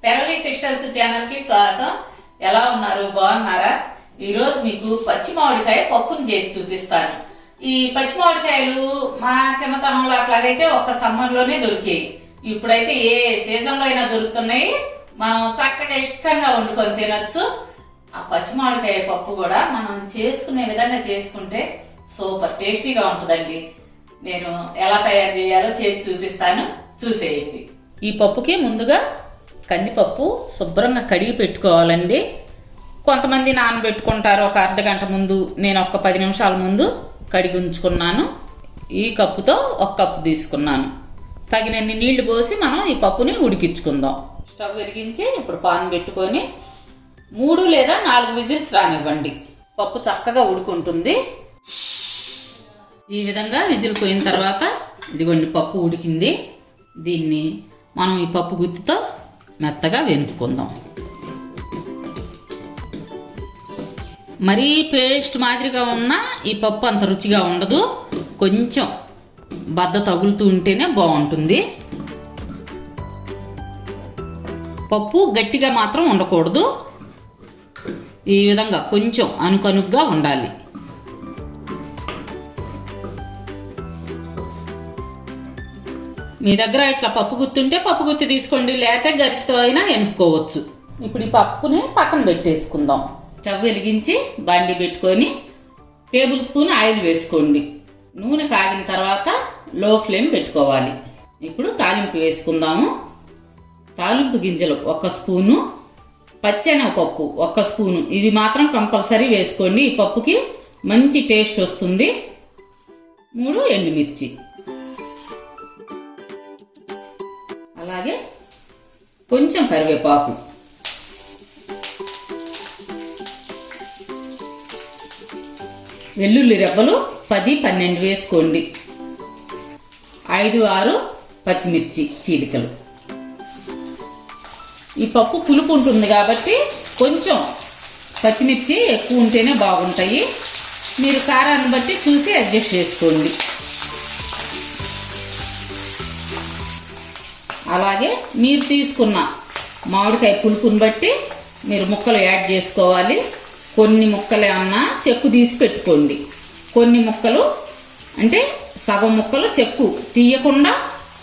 హెరవీ sisters channel కి స్వాగతం. ఎలా ఉన్నారు? బాగున్నారా? ఈ రోజు మీకు పచ్చి మామిడికాయ పప్పును చేసి చూపిస్తాను. ఈ పచ్చి మామిడికాయలు మా చిన్నతనంలో అట్లాగైతే ఒక్క సమ్మర్ లోనే దొరికాయి. ఇప్పుడైతే ఏ సీజన్ లో అయినా దొరుకుతున్నాయి. మనం చక్కగా ఇష్టంగా వండుకొని తినొచ్చు. ఆ పచ్చి మామిడికాయ పప్పు కూడా మనం చేసుకునే విధంగా చేసుకుంటే సూపర్ టేస్టీగా ఉంటుందండి. నేను ఎలా తయారు చేయాలో చేసి చూపిస్తాను, చూసేయండి. ఈ పప్పుకి ముందుగా కందిపప్పు శుభ్రంగా కడిగి పెట్టుకోవాలండి. కొంతమంది నానబెట్టుకుంటారు ఒక అర్ధ గంట ముందు. నేను ఒక 10 నిమిషాల ముందు కడిగి ఉంచుకున్నాను. ఈ కప్పుతో ఒక కప్పు తీసుకున్నాను. తగినన్ని నీళ్లు పోసి మనం ఈ పప్పుని ఉడికించుకుందాం. స్టవ్ వెలిగించి ఇప్పుడు పాన్ పెట్టుకొని 3 లేదా 4 విజిల్స్ రానివ్వండి. పప్పు చక్కగా ఉడుకుంటుంది. ఈ విధంగా విజిల్ పోయిన తర్వాత ఇదిగోండి పప్పు ఉడికింది. దీన్ని మనం ఈ పప్పు గుత్తితో మెత్తగా వెనుపుకుందాం. మరీ పేస్ట్ మాదిరిగా ఉన్న ఈ పప్పు అంత రుచిగా ఉండదు. కొంచెం బద్ద తగులుతూ ఉంటేనే బాగుంటుంది. పప్పు గట్టిగా మాత్రం ఉండకూడదు. ఈ విధంగా కొంచెం అనుకనుగ్గా ఉండాలి. మీ దగ్గర ఇట్లా పప్పు గుత్తుంటే పప్పు గుత్తి తీసుకోండి, లేకపోతే గరిటతో అయినా ఎనుపుకోవచ్చు. ఇప్పుడు ఈ పప్పుని పక్కన పెట్టేసుకుందాం. స్టవ్ వెలిగించి బండి పెట్టుకొని టేబుల్ స్పూన్ ఆయిల్ వేసుకోండి. నూనె కాగిన తర్వాత లో ఫ్లేమ్ పెట్టుకోవాలి. ఇప్పుడు తాలింపు వేసుకుందాము. తాలింపు గింజలు 1 స్పూను, పచ్చెనగపప్పు 1 స్పూను, ఇవి మాత్రం కంపల్సరీ వేసుకోండి. ఈ పప్పుకి మంచి టేస్ట్ వస్తుంది. 3 ఎండుమిర్చి, అలాగే కొంచెం కరివేపాకు, వెల్లుల్లి రెబ్బలు 10-12 వేసుకోండి. 5-6 పచ్చిమిర్చి చీలికలు. ఈ పప్పు పులుపు ఉంటుంది కాబట్టి కొంచెం పచ్చిమిర్చి ఎక్కువ ఉంటేనే బాగుంటాయి. మీరు కారాన్ని బట్టి చూసి అడ్జస్ట్ చేసుకోండి. అలాగే మీరు తీసుకున్న మామిడికాయ పులుపుని బట్టి మీరు ముక్కలు యాడ్ చేసుకోవాలి. కొన్ని ముక్కలు ఏమన్నా చెక్కు తీసి పెట్టుకోండి. కొన్ని ముక్కలు అంటే సగం ముక్కలు చెక్కు తీయకుండా,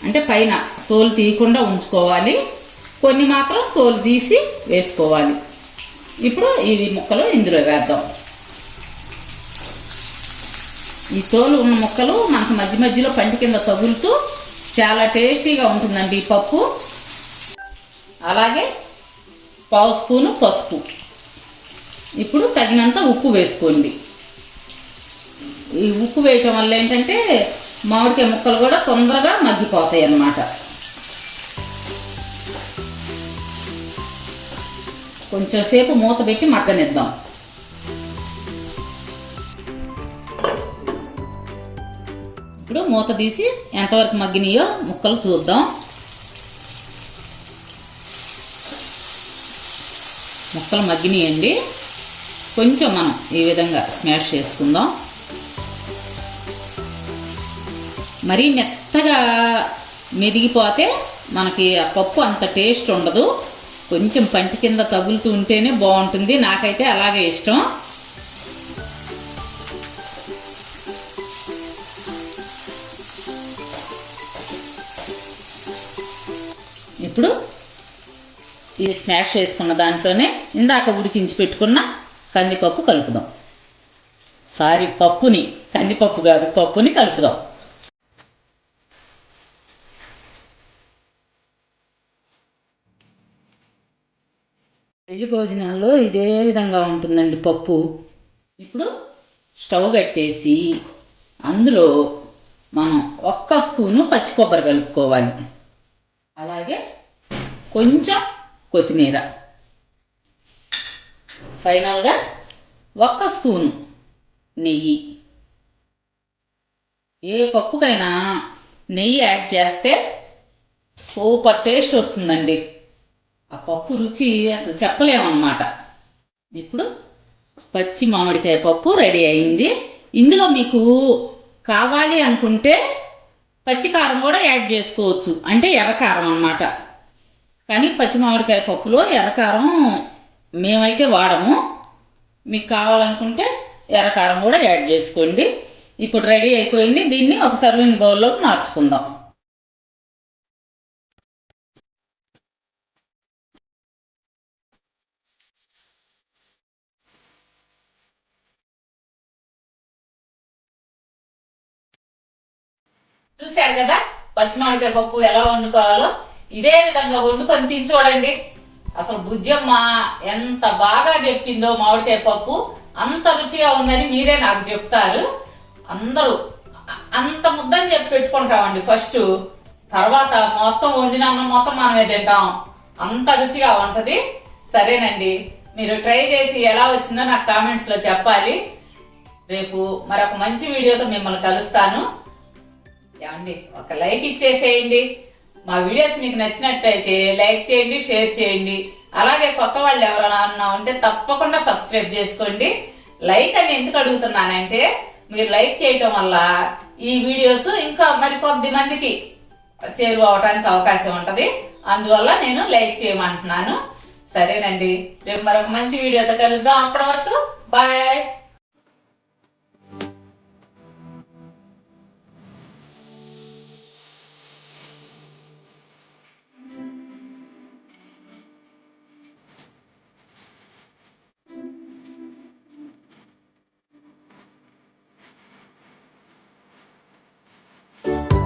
అంటే పైన తోలు తీయకుండా ఉంచుకోవాలి. కొన్ని మాత్రం తోలు తీసి వేసుకోవాలి. ఇప్పుడు ఇవి ముక్కలు ఇందులో వేద్దాం. ఈ తోలు ఉన్న ముక్కలు మనకు మధ్య మధ్యలో పంటి కింద తగులుతూ చాలా టేస్టీగా ఉంటుందండి ఈ పప్పు. అలాగే 1/2 స్పూను పసుపు. ఇప్పుడు తగినంత ఉప్పు వేసుకోండి. ఈ ఉప్పు వేయటం వల్ల ఏంటంటే మామిడికాయ ముక్కలు కూడా తొందరగా మగ్గిపోతాయి అన్నమాట. కొంచెం సేపు మూత పెట్టి మగ్గనిద్దాం. ఇప్పుడు మూత తీసి ఎంతవరకు మగ్గినాయో ముక్కలు చూద్దాం. ముక్కలు మగ్గినాయండి. కొంచెం మనం ఈ విధంగా స్మాష్ చేసుకుందాం. మరీ మెత్తగా మెదిగిపోతే మనకి ఆ పప్పు అంత టేస్ట్ ఉండదు. కొంచెం పంటి కింద తగులుతూ ఉంటేనే బాగుంటుంది. నాకైతే అలాగే ఇష్టం. ఇప్పుడు ఇది స్మాష్ చేసుకున్న దాంట్లోనే ఇందాక ఉడికించి పెట్టుకున్న కందిపప్పు కలుపుదాం. పప్పుని, కందిపప్పు కాదు, పప్పుని కలుపుదాం. పెళ్లి భోజనాల్లో ఇదే విధంగా ఉంటుందండి పప్పు. ఇప్పుడు స్టవ్ కట్టేసి అందులో మనం 1 స్పూను పచ్చి కొబ్బరి కలుపుకోవాలి. అలాగే కొంచెం కొత్తిమీర, ఫైనల్గా 1 స్పూను నెయ్యి. ఏ పప్పుకైనా నెయ్యి యాడ్ చేస్తే సూపర్ టేస్ట్ వస్తుందండి. ఆ పప్పు రుచి అసలు చెప్పలేమన్నమాట. ఇప్పుడు పచ్చి మామిడికాయ పప్పు రెడీ అయింది. ఇందులో మీకు కావాలి అనుకుంటే పచ్చి కారం కూడా యాడ్ చేసుకోవచ్చు, అంటే ఎర్రకారం అన్నమాట. కానీ పచ్చి మామిడికాయ పప్పులో ఎర్రకారం మేమైతే వాడము. మీకు కావాలనుకుంటే ఎర్రకారం కూడా యాడ్ చేసుకోండి. ఇప్పుడు రెడీ అయిపోయింది. దీన్ని ఒక సర్వింగ్ బౌల్లోకి మార్చుకుందాం. చూశారు కదా పచ్చి మామిడికాయ పప్పు ఎలా వండుకోవాలో. ఇదే విధంగా వండుకొని తిని చూడండి. అసలు బుజ్జమ్మ ఎంత బాగా చెప్పిందో మామిడికాయ పప్పు, అంత రుచిగా ఉందని మీరే నాకు చెప్తారు. అందరూ అంత ముద్దని చెప్పి పెట్టుకుంటామండి ఫస్ట్, తర్వాత మొత్తం వండిన అన్నం మొత్తం మనమే తింటాం. అంత రుచిగా ఉంటది. సరేనండి, మీరు ట్రై చేసి ఎలా వచ్చిందో నాకు కామెంట్స్ లో చెప్పాలి. రేపు మరొక మంచి వీడియోతో మిమ్మల్ని కలుస్తాను. ఏమండి, ఒక లైక్ ఇచ్చేసేయండి. మా వీడియోస్ మీకు నచ్చినట్టయితే లైక్ చేయండి, షేర్ చేయండి. అలాగే కొత్త వాళ్ళు ఎవరైనా ఉంటే తప్పకుండా సబ్స్క్రైబ్ చేసుకోండి. లైక్ అని ఎందుకు అడుగుతున్నానంటే, మీరు లైక్ చేయటం వల్ల ఈ వీడియోస్ ఇంకా మరికొద్ది మందికి చేరువవటానికి అవకాశం ఉంటది. అందువల్ల నేను లైక్ చేయమంటున్నాను. సరేనండి, రేపు మరొక మంచి వీడియోతో కలుద్దాం. అప్పటి వరకు